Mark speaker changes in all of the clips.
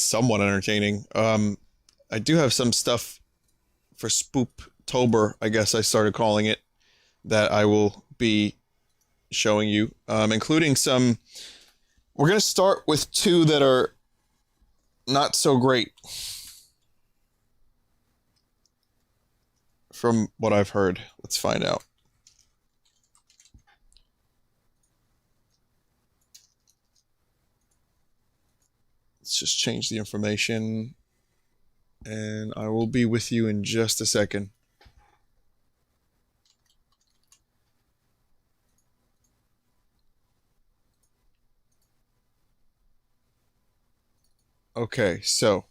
Speaker 1: somewhat entertaining. I do have some stuff for Spooptober, I guess I started calling it, that I will be showing you, including some. We're gonna start with two that are not so great, from what I've heard. Let's find out. Let's just change the information, and I will be with you in just a second. Okay, so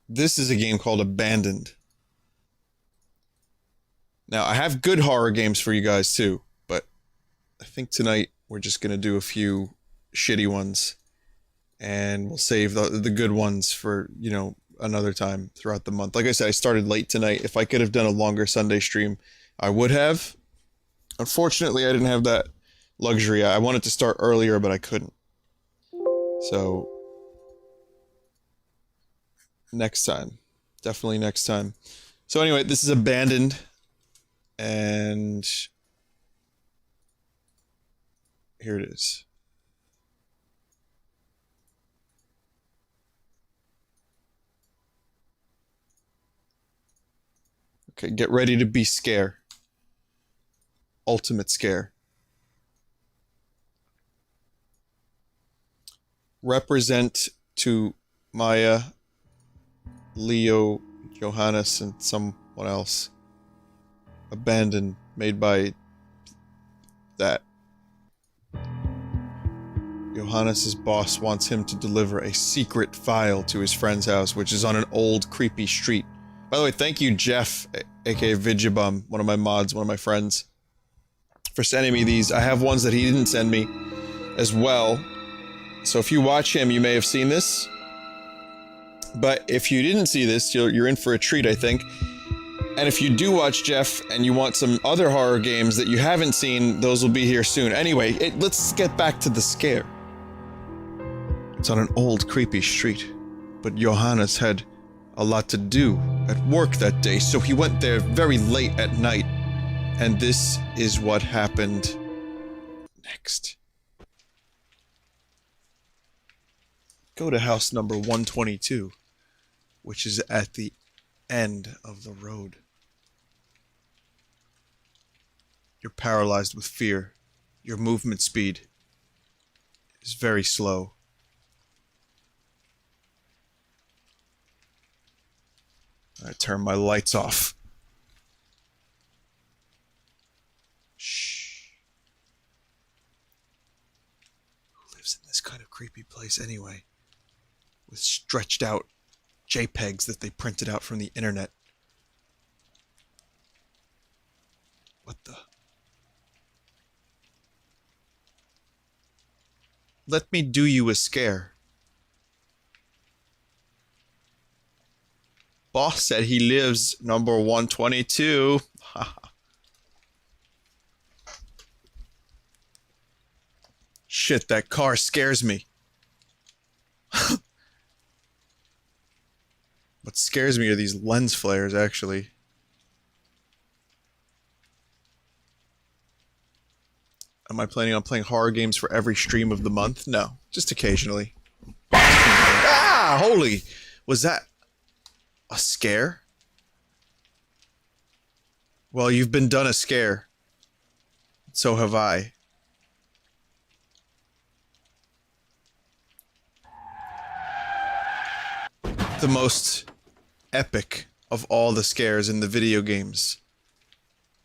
Speaker 1: this is a game called Abandoned. Now, I have good horror games for you guys too, but I think tonight we're just gonna do a few shitty ones, and we'll save the good ones for, you know, another time throughout the month. Like I said, I started late tonight. If I could have done a longer Sunday stream, I would have. Unfortunately, I didn't have that luxury. I wanted to start earlier, but I couldn't. So, next time. Definitely next time. So anyway, this is Abandoned, and here it is. Okay, get ready to be scare. Ultimate scare. Represent to Maya, Leo, Johannes, and someone else. Abandoned, made by that. Johannes' boss wants him to deliver a secret file to his friend's house, which is on an old, creepy street. By the way, thank you, Jeff, aka Vigibum, one of my mods, one of my friends, for sending me these. I have ones that he didn't send me as well. So if you watch him, you may have seen this. But if you didn't see this, you're in for a treat, I think. And if you do watch Jeff and you want some other horror games that you haven't seen, those will be here soon. Anyway, let's get back to the scare. It's on an old, creepy street, but Johannes had a lot to do at work that day, so he went there very late at night. And this is what happened next. Go to house number 122, which is at the end of the road. You're paralyzed with fear. Your movement speed is very slow. I turn my lights off. Shh. Who lives in this kind of creepy place anyway? With stretched out JPEGs that they printed out from the internet. What the? Let me do you a scare. Boss said he lives number 122. Shit, that car scares me. What scares me are these lens flares, actually. Am I planning on playing horror games for every stream of the month? No, just occasionally. Ah, holy! Was that a scare? Well, you've been done a scare. So have I. The most epic of all the scares in the video games.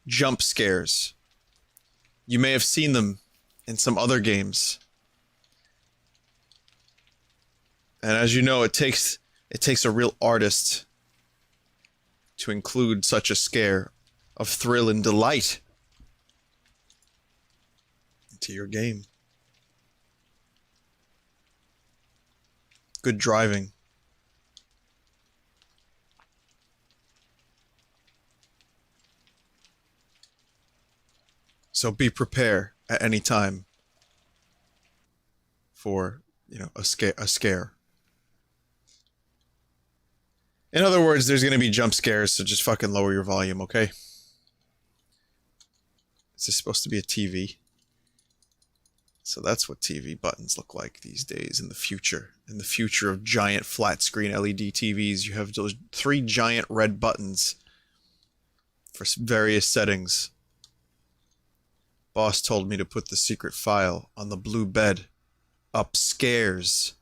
Speaker 1: Jump scares. You may have seen them in some other games. And as you know, it takes a real artist to include such a scare of thrill and delight into your game. Good driving. So be prepared at any time for, you know, a scare. In other words, there's gonna be jump scares, so just fucking lower your volume, okay? Is this supposed to be a TV? So that's what TV buttons look like these days in the future. In the future of giant flat screen LED TVs, you have those 3 giant red buttons for various settings. Boss told me to put the secret file on the blue bed upstairs.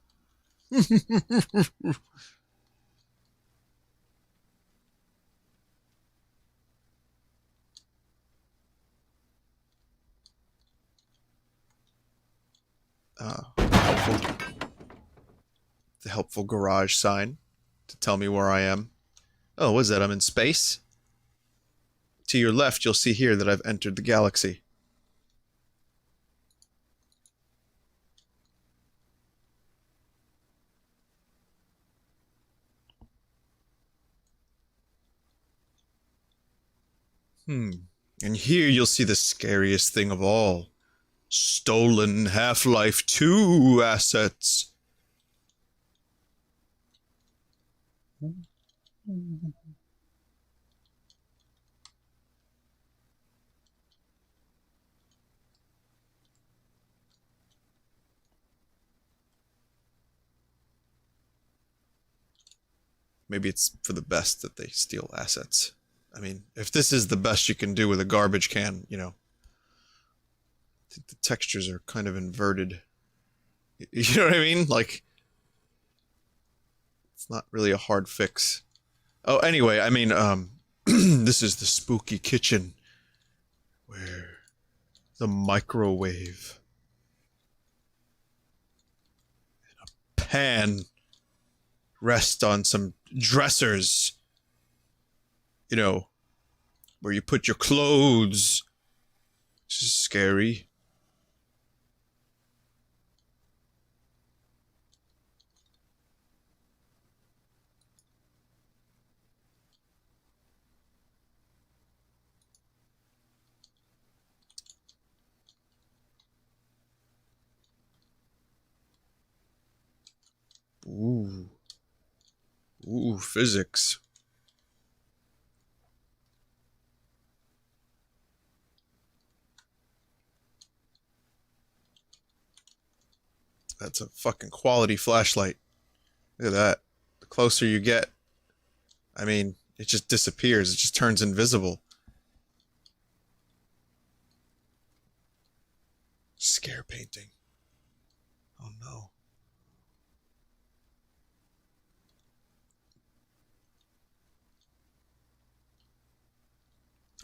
Speaker 1: The helpful garage sign to tell me where I am. Oh, what is that? I'm in space? To your left, you'll see here that I've entered the galaxy. And here you'll see the scariest thing of all. Stolen Half-Life 2 assets. Maybe it's for the best that they steal assets. I mean, if this is the best you can do with a garbage can, you know, I think the textures are kind of inverted. You know what I mean? Like, it's not really a hard fix. Oh, anyway, I mean, this is the spooky kitchen where the microwave and a pan rest on some dressers, you know, where you put your clothes. This is scary. Ooh. Ooh, physics. That's a fucking quality flashlight. Look at that. The closer you get, I mean, it just disappears. It just turns invisible. Scare painting. Oh no.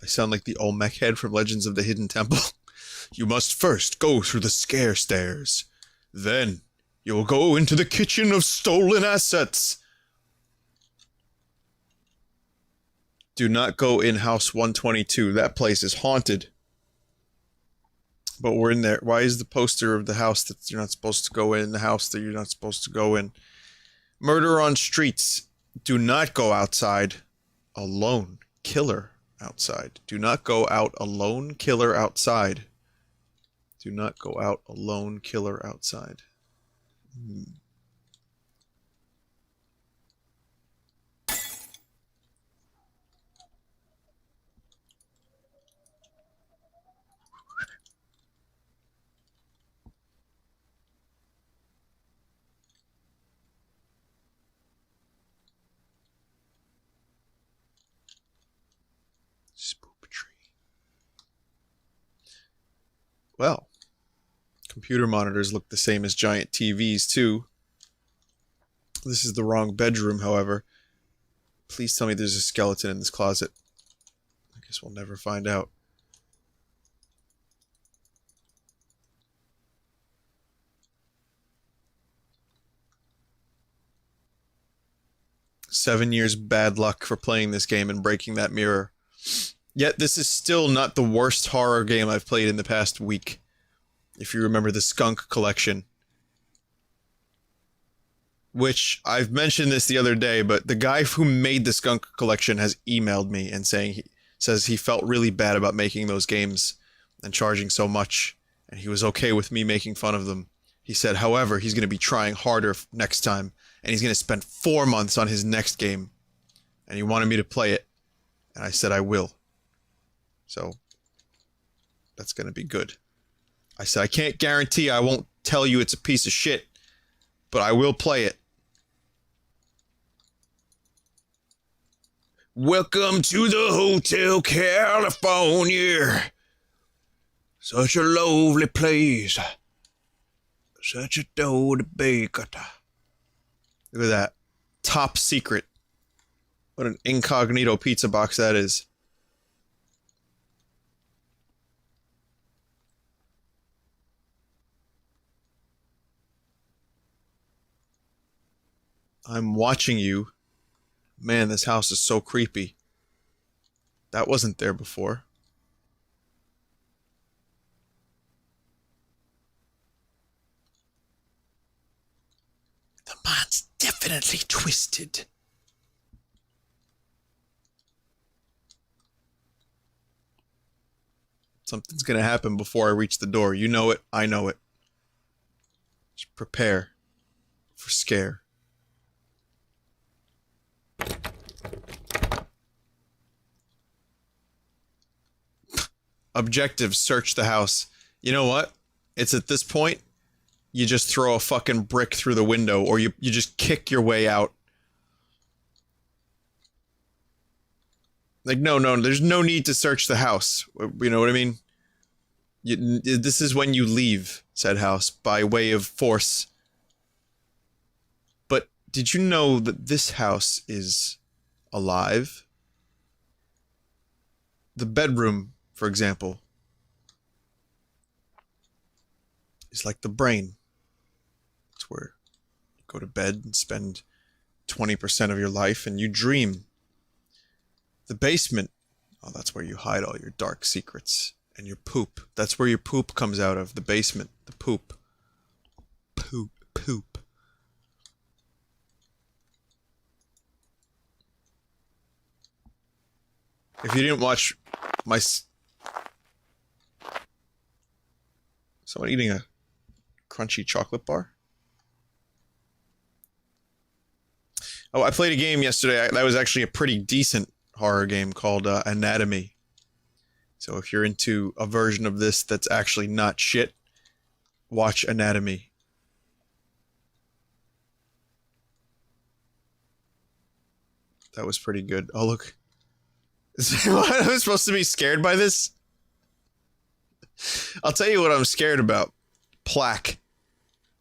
Speaker 1: I sound like the Olmec head from Legends of the Hidden Temple. You must first go through the scare stairs. Then, you will go into the kitchen of stolen assets. Do not go in house 122. That place is haunted. But we're in there. Why is the poster of the house that you're not supposed to go in, the house that you're not supposed to go in? Murder on streets. Do not go outside alone. Killer outside. Do not go out alone. Killer outside. Do not go out alone. Killer outside. Well, computer monitors look the same as giant TVs, too. This is the wrong bedroom, however. Please tell me there's a skeleton in this closet. I guess we'll never find out. "7 years bad luck for playing this game and breaking that mirror. Yet this is still not the worst horror game I've played in the past week. If you remember the Skunk Collection. Which, I've mentioned this the other day, but the guy who made the Skunk Collection has emailed me and says he felt really bad about making those games and charging so much, and he was okay with me making fun of them. He said, however, he's going to be trying harder next time, and he's going to spend 4 months on his next game. And he wanted me to play it, and I said I will. So, that's going to be good. I said, I can't guarantee I won't tell you it's a piece of shit, but I will play it. Welcome to the Hotel California. Such a lovely place. Such a door to be. Look at that. Top secret. What an incognito pizza box that is. I'm watching you. Man, this house is so creepy. That wasn't there before. The mind's definitely twisted. Something's gonna happen before I reach the door. You know it, I know it. Just prepare for scare. Objective, search the house. You know what? It's at this point, you just throw a fucking brick through the window, or you just kick your way out. Like, no, there's no need to search the house. You know what I mean? This is when you leave said house, by way of force. But did you know that this house is alive? The bedroom, for example, is like the brain. It's where you go to bed and spend 20% of your life and you dream. The basement, oh, that's where you hide all your dark secrets. And your poop. That's where your poop comes out of. The basement. The poop. Poop. If you didn't watch my... Someone eating a crunchy chocolate bar? Oh, I played a game yesterday. That was actually a pretty decent horror game called Anatomy. So if you're into a version of this that's actually not shit, watch Anatomy. That was pretty good. Oh, look. Am I supposed to be scared by this? I'll tell you what I'm scared about. Plaque.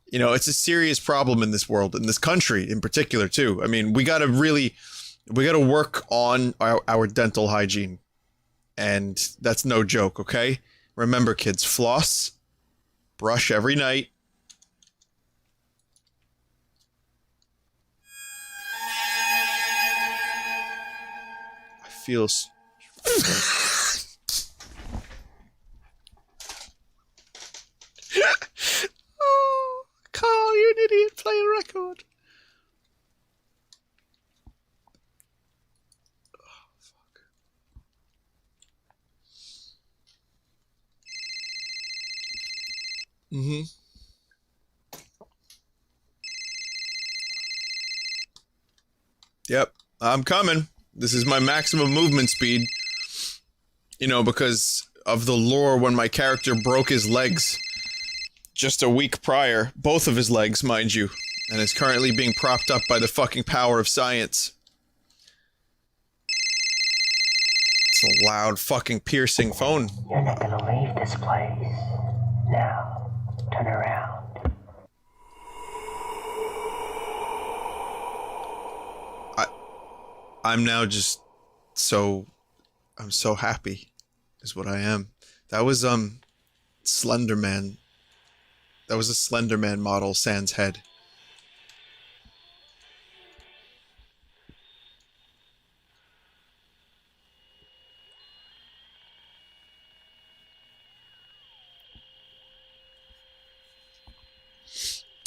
Speaker 1: You know, it's a serious problem in this world, in this country in particular, too. I mean, we gotta work on our dental hygiene. And that's no joke, okay? Remember, kids, floss, brush every night. I feel... Oh, Carl, you're an idiot. Play a record. Mm-hmm. Yep, I'm coming. This is my maximum movement speed. You know, because of the lore when my character broke his legs just a week prior. Both of his legs, mind you. And is currently being propped up by the fucking power of science. It's a loud fucking piercing phone.
Speaker 2: You're not gonna leave this place. Now. Turn around.
Speaker 1: I'm now just so... I'm so happy, is what I am. That was, Slender Man. That was a Slender Man model, sans head.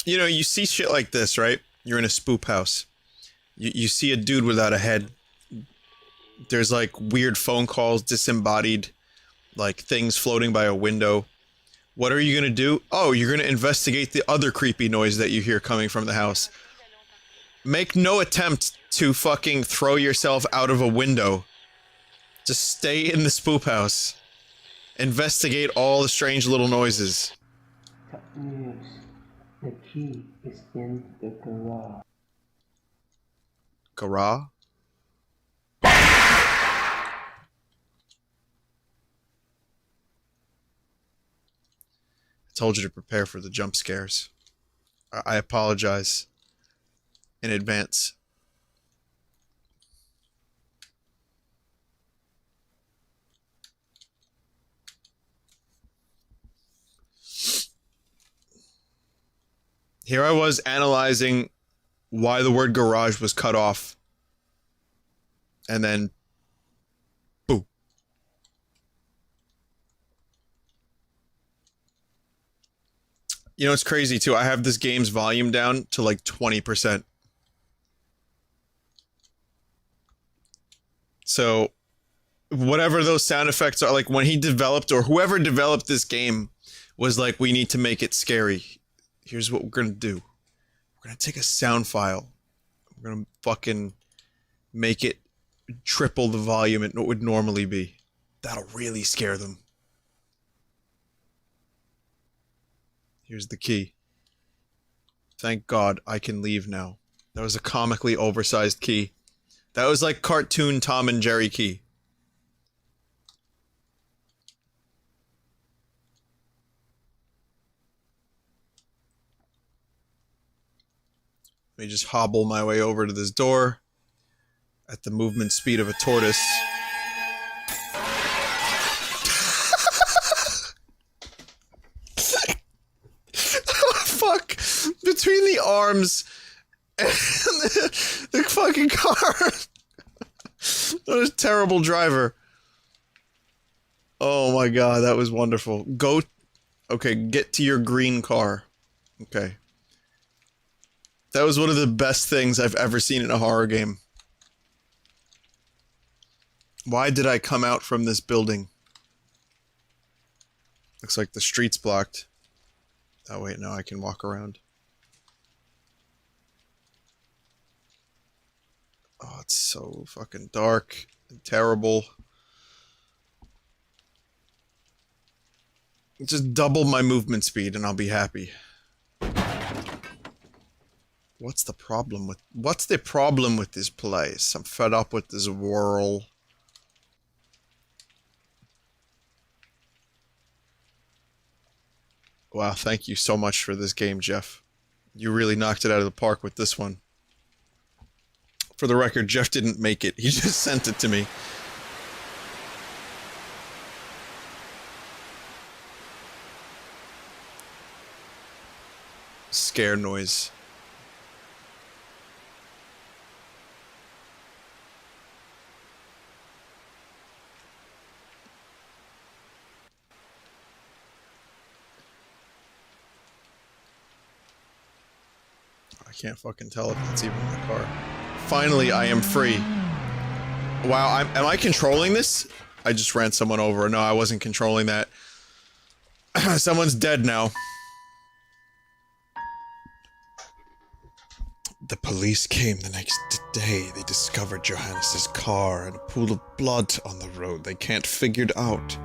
Speaker 1: You know, you see shit like this, right? You're in a spoop house. You see a dude without a head. There's like weird phone calls, disembodied, like things floating by a window. What are you gonna do? Oh, you're gonna investigate the other creepy noise that you hear coming from the house. Make no attempt to fucking throw yourself out of a window. Just stay in the spoop house. Investigate all the strange little noises.
Speaker 2: Top news. The key is in the garage.
Speaker 1: Garage? I told you to prepare for the jump scares. I apologize in advance. Here I was analyzing why the word garage was cut off. And then, boo. You know, it's crazy too. I have this game's volume down to like 20%. So, whatever those sound effects are, like when he developed, or whoever developed this game, was like, we need to make it scary. Here's what we're gonna do. We're gonna take a sound file. We're gonna fucking make it triple the volume it would normally be. That'll really scare them. Here's the key. Thank God I can leave now. That was a comically oversized key. That was like cartoon Tom and Jerry key. Let me just hobble my way over to this door at the movement speed of a tortoise. Fuck! Between the arms and the fucking car. What a terrible driver. Oh my god, that was wonderful. Go... Okay, get to your green car. Okay. That was one of the best things I've ever seen in a horror game. Why did I come out from this building? Looks like the street's blocked. Oh wait, no, I can walk around. Oh, it's so fucking dark and terrible. Just double my movement speed and I'll be happy. What's the problem with this place? I'm fed up with this whirl. Wow, thank you so much for this game, Jeff. You really knocked it out of the park with this one. For the record, Jeff didn't make it. He just sent it to me. Scare noise. I can't fucking tell if that's even my car. Finally, I am free. Wow, am I controlling this? I just ran someone over. No, I wasn't controlling that. Someone's dead now. The police came the next day. They discovered Johannes's car and a pool of blood on the road. They can't figure out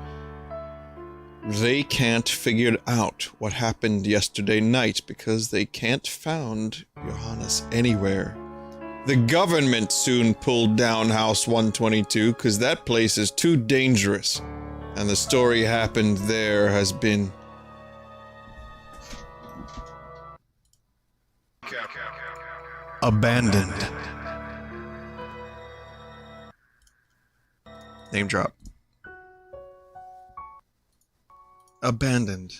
Speaker 1: what happened yesterday night because they can't found Johannes anywhere. The government soon pulled down House 122 because that place is too dangerous. And the story happened there has been... abandoned. Name drop. Abandoned.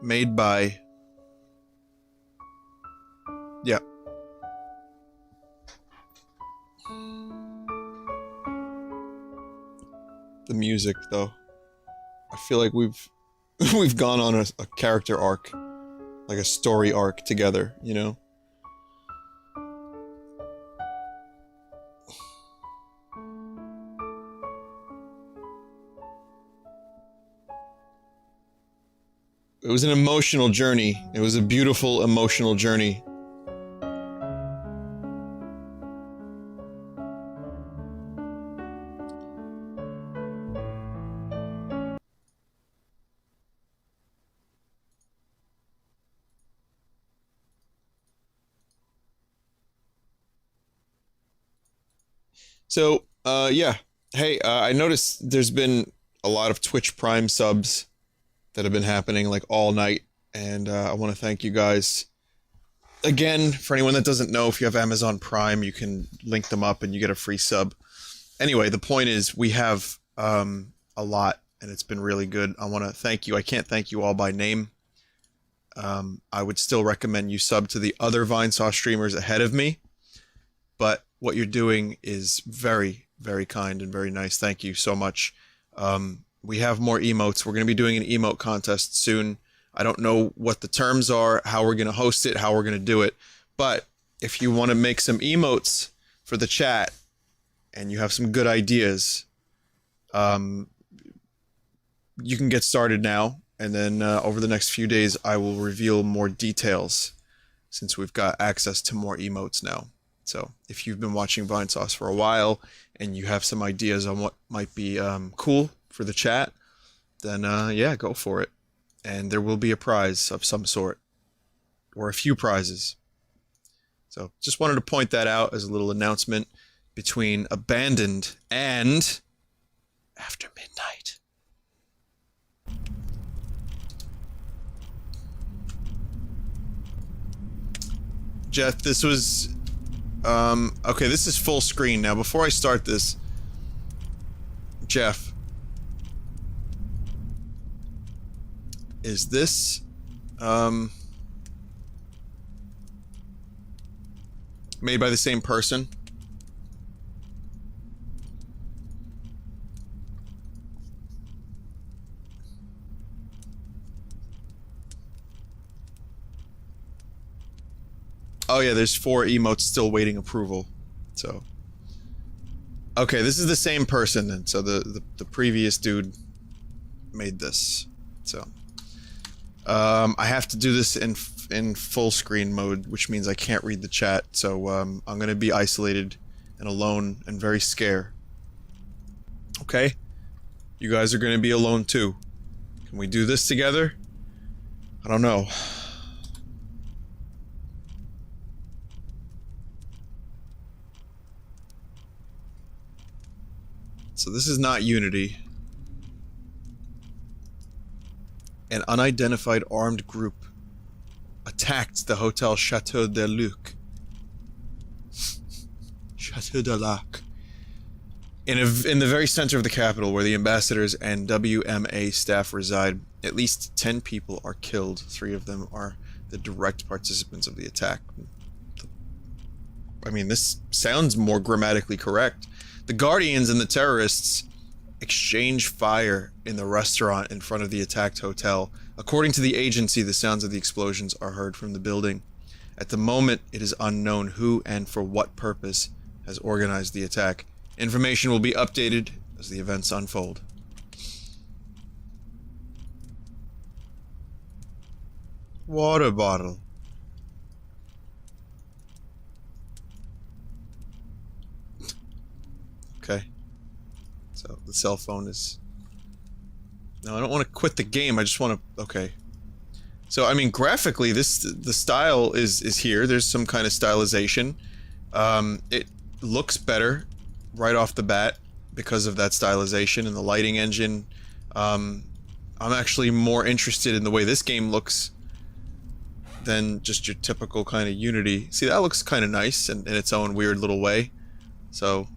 Speaker 1: Made by... Yeah. The music, though. I feel like we've gone on a character arc. Like a story arc together, you know? It was an emotional journey. It was a beautiful, emotional journey. So, yeah. Hey, I noticed there's been a lot of Twitch Prime subs that have been happening like all night, and I want to thank you guys. Again, for anyone that doesn't know, if you have Amazon Prime, you can link them up and you get a free sub. Anyway, the point is we have a lot, and it's been really good. I want to thank you. I can't thank you all by name. I would still recommend you sub to the other Vinesauce streamers ahead of me, but what you're doing is very, very kind and very nice. Thank you so much. We have more emotes. We're going to be doing an emote contest soon. I don't know what the terms are, how we're going to host it, how we're going to do it. But if you want to make some emotes for the chat and you have some good ideas, you can get started now. And then over the next few days, I will reveal more details since we've got access to more emotes now. So if you've been watching Vinesauce for a while and you have some ideas on what might be cool for the chat, then yeah, go for it. And there will be a prize of some sort, or a few prizes. So just wanted to point that out as a little announcement between Abandoned and After Midnight. Jeff, this was... okay, this is full screen now. Before I start this, Jeff, is this, made by the same person? Oh yeah, there's 4 emotes still waiting approval. So, okay, this is the same person then. So the previous dude made this. So, I have to do this in full screen mode, which means I can't read the chat. So I'm gonna be isolated and alone and very scared. Okay, you guys are gonna be alone too. Can we do this together? I don't know. So this is not Unity. An unidentified armed group attacked the Hotel Chateau de Luc. Chateau de Luc. In the very center of the capital, where the ambassadors and WMA staff reside, at least 10 people are killed. 3 of them are the direct participants of the attack. I mean, this sounds more grammatically correct. The Guardians and the terrorists exchange fire in the restaurant in front of the attacked hotel. According to the agency, the sounds of the explosions are heard from the building. At the moment, it is unknown who and for what purpose has organized the attack. Information will be updated as the events unfold. Water bottle. Okay. So the cell phone is... No, I don't want to quit the game. I just want to... Okay. So, I mean, graphically, the style is here. There's some kind of stylization. It looks better right off the bat because of that stylization and the lighting engine. I'm actually more interested in the way this game looks than just your typical kind of Unity. See, that looks kind of nice in its own weird little way. So...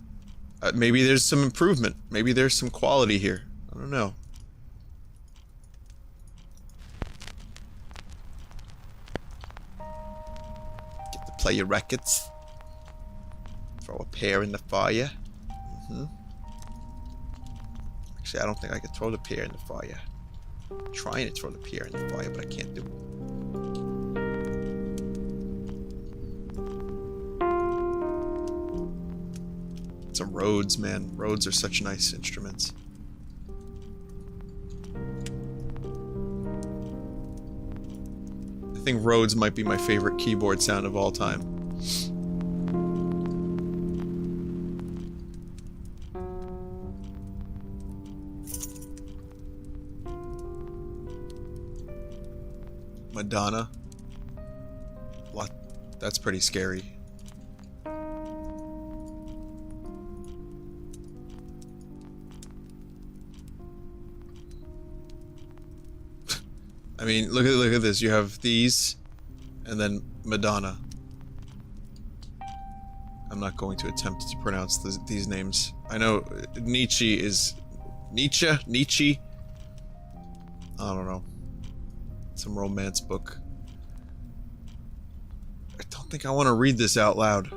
Speaker 1: maybe there's some improvement. Maybe there's some quality here. I don't know. Get to play your rackets. Throw a pear in the fire. Actually, I don't think I can throw the pear in the fire. I'm trying to throw the pear in the fire, but I can't do it. Some Rhodes, man. Rhodes are such nice instruments. think Rhodes might be my favorite keyboard sound of all time. Madonna. What? That's pretty scary. I mean, look at this. You have these, and then Madonna. I'm not going to attempt to pronounce these names. I know Nietzsche is Nietzsche. I don't know. Some romance book. I don't think I want to read this out loud,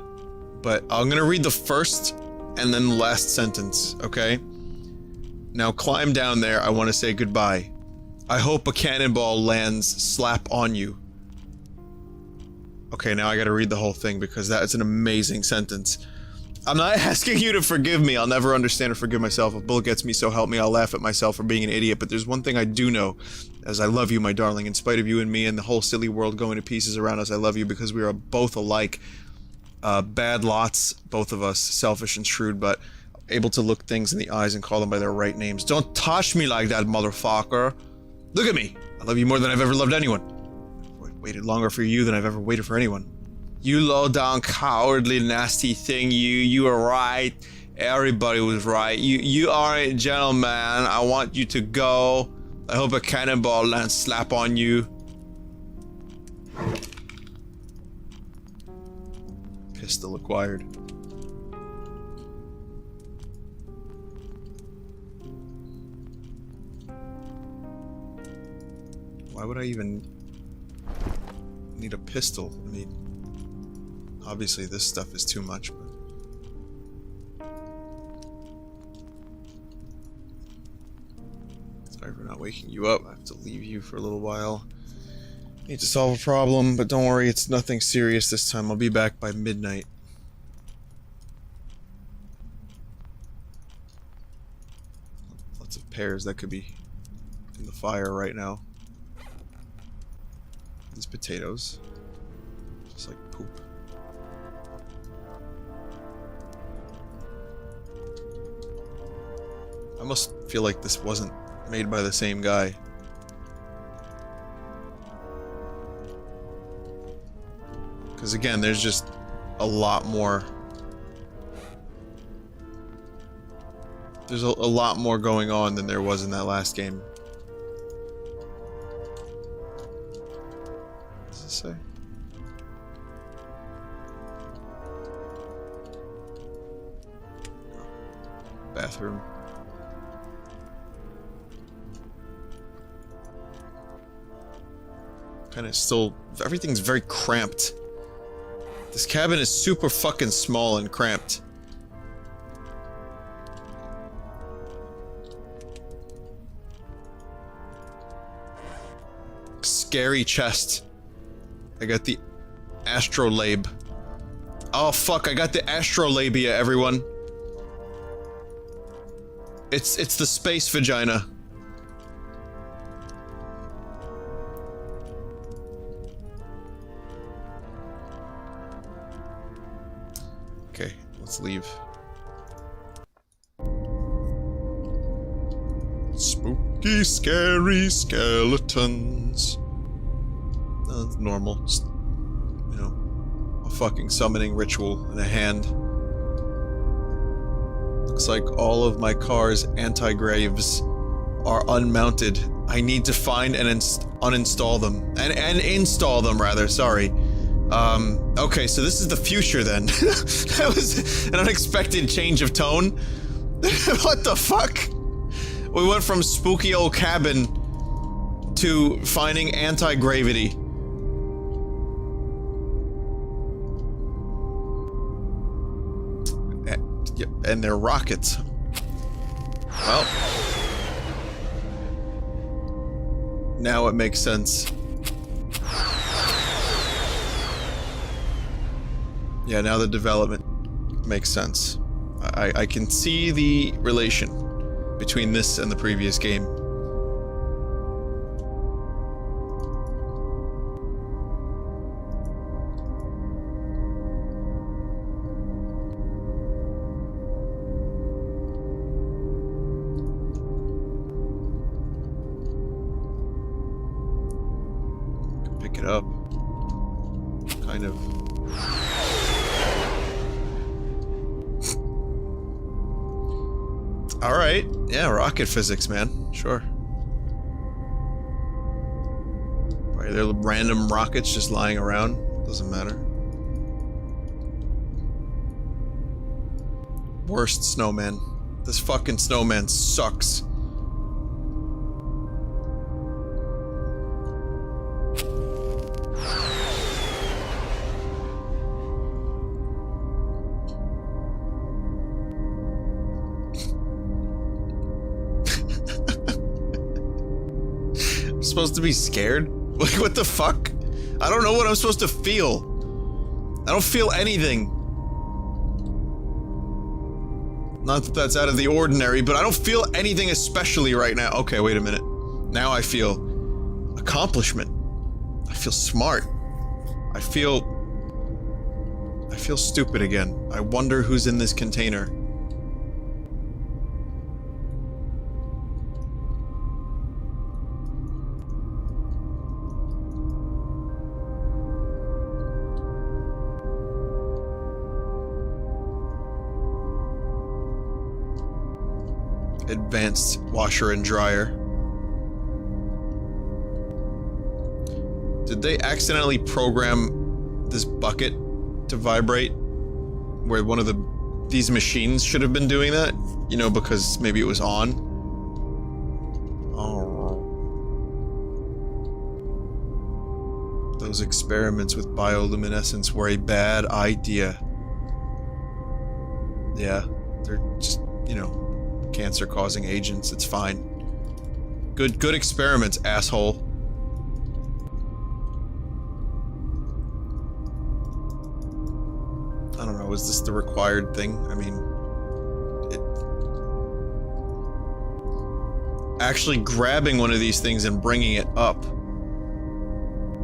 Speaker 1: but I'm gonna read the first and then the last sentence. Okay. Now climb down there. I want to say goodbye. I hope a cannonball lands slap on you. Okay, now I gotta read the whole thing because that is an amazing sentence. I'm not asking you to forgive me. I'll never understand or forgive myself. If a bullet gets me, so help me, I'll laugh at myself for being an idiot. But there's one thing I do know, as I love you, my darling. In spite of you and me and the whole silly world going to pieces around us, I love you because we are both alike. Bad lots, both of us, selfish and shrewd, but able to look things in the eyes and call them by their right names. Don't touch me like that, motherfucker. Look at me! I love you more than I've ever loved anyone. I've waited longer for you than I've ever waited for anyone. You low-down, cowardly, nasty thing, you were right. Everybody was right. You are a gentleman. I want you to go. I hope a cannonball lands slap on you. Pistol acquired. Why would I even need a pistol? I mean, obviously this stuff is too much, but... Sorry for not waking you up. I have to leave you for a little while. Need to solve a problem, but don't worry, it's nothing serious this time. I'll be back by midnight. Lots of pears that could be in the fire right now. These potatoes. Just like poop. I must feel like this wasn't made by the same guy. Because again, there's just a lot more. There's a lot more going on than there was in that last game. Say. Bathroom. Kind of still, everything's very cramped. This cabin is super fucking small and cramped. Scary chest. I got the astrolabe. Oh fuck, I got the astrolabia, everyone. It's the space vagina. Okay, let's leave. Spooky, scary skeletons. That's normal. Just, you know, a fucking summoning ritual in a hand. Looks like all of my car's anti-graves are unmounted. I need to find and uninstall them. And install them, rather, sorry. Okay, so this is the future then. That was an unexpected change of tone. What the fuck? We went from spooky old cabin to finding anti-gravity. And they're rockets. Well. Now it makes sense. Yeah, now the development makes sense. I can see the relation between this and the previous game. pick it up. Kind of. Alright. Yeah, rocket physics, man. Sure. Are there random rockets just lying around? Doesn't matter. Worst snowman. This fucking snowman sucks. I'm supposed to be scared? Like, what the fuck? I don't know what I'm supposed to feel. I don't feel anything. Not that that's out of the ordinary, but I don't feel anything especially right now. Okay, wait a minute. Now I feel accomplishment. I feel smart. I feel stupid again. I wonder who's in this container. Advanced washer and dryer. Did they accidentally program this bucket to vibrate? Where one of these machines should have been doing that? You know, because maybe it was on? Oh. Those experiments with bioluminescence were a bad idea. Yeah, they're just, you know, cancer-causing agents. It's fine. Good experiments, asshole. I don't know, is this the required thing? I mean, actually grabbing one of these things and bringing it up.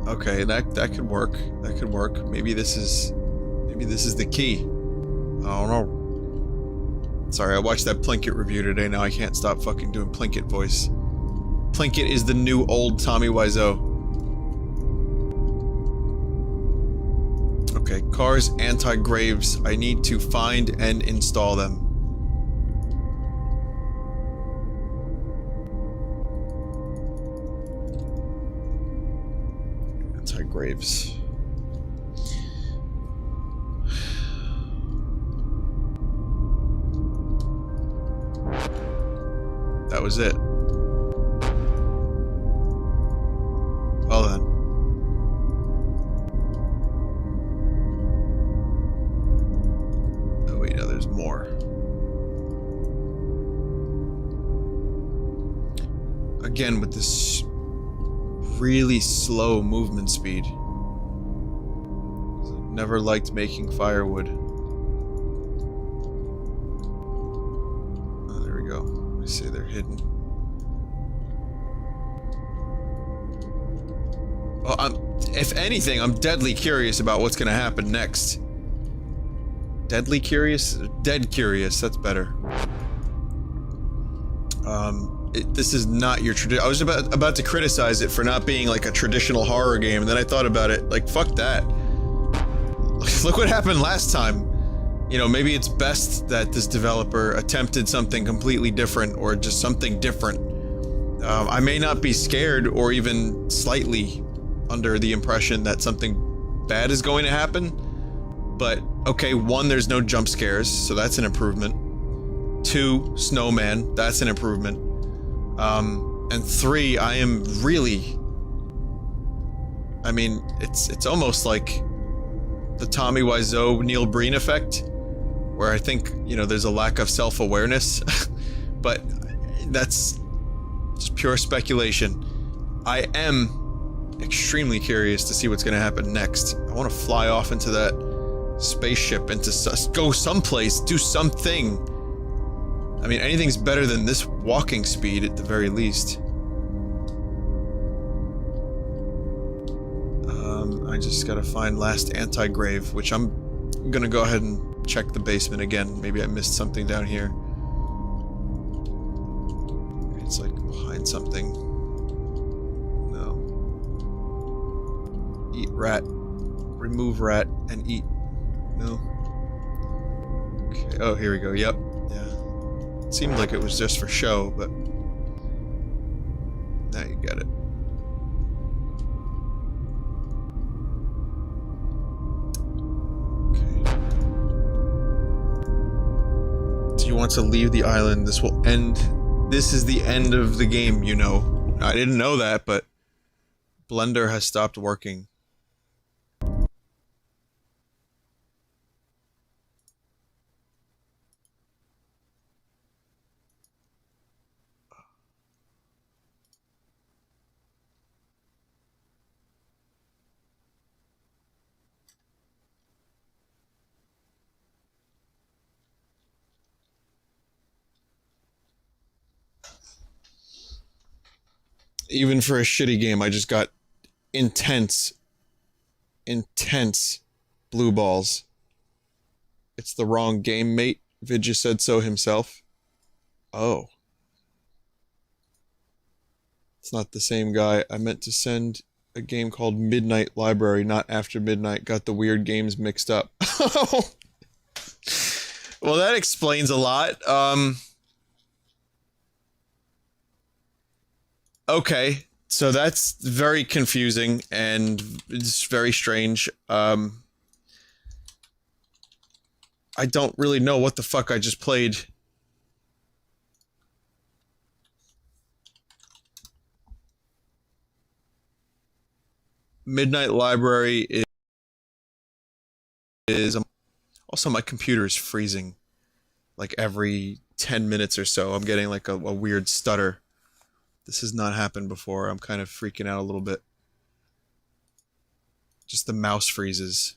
Speaker 1: Okay, that could work. That could work. Maybe this is the key. I don't know. Sorry, I watched that Plinkett review today, now I can't stop fucking doing Plinkett voice. Plinkett is the new old Tommy Wiseau. Okay, cars, anti-graves. I need to find and install them. Anti-graves. That was it. Well then. Oh wait, no, there's more. Again, with this really slow movement speed. Never liked making firewood. Oh, there we go. I see they're hidden. Well, if anything, I'm deadly curious about what's gonna happen next. Deadly curious? Dead curious, that's better. This is not your tradition. I was about to criticize it for not being like a traditional horror game, and then I thought about it, like, fuck that. Look what happened last time. You know, maybe it's best that this developer attempted something completely different, or just something different. I may not be scared, or even slightly under the impression that something bad is going to happen, but, okay, 1, there's no jump scares, so that's an improvement. 2, snowman, that's an improvement. And 3, I am really... I mean, it's almost like the Tommy Wiseau, Neil Breen effect, where I think, you know, there's a lack of self-awareness, but that's just pure speculation. I am extremely curious to see what's gonna happen next. I want to fly off into that spaceship, go someplace, do something. I mean, anything's better than this walking speed at the very least. I just gotta find last anti-grave, which I'm gonna go ahead and check the basement again. Maybe I missed something down here. It's like behind something. No. Eat rat. Remove rat and eat. No. Okay. Oh, here we go. Yep. Yeah. It seemed like it was just for show, but now you get it. Okay. Do you want to leave the island? This will end. This is the end of the game, you know. I didn't know that, but Blender has stopped working. Even for a shitty game, I just got intense blue balls. It's the wrong game, mate. Vidya said so himself. Oh. It's not the same guy. I meant to send a game called Midnight Library, not After Midnight. Got the weird games mixed up. Well, that explains a lot. Okay, so that's very confusing and it's very strange. I don't really know what the fuck I just played. Midnight Library is also my computer is freezing like every 10 minutes or so. I'm getting like a weird stutter. This has not happened before. I'm kind of freaking out a little bit. Just the mouse freezes.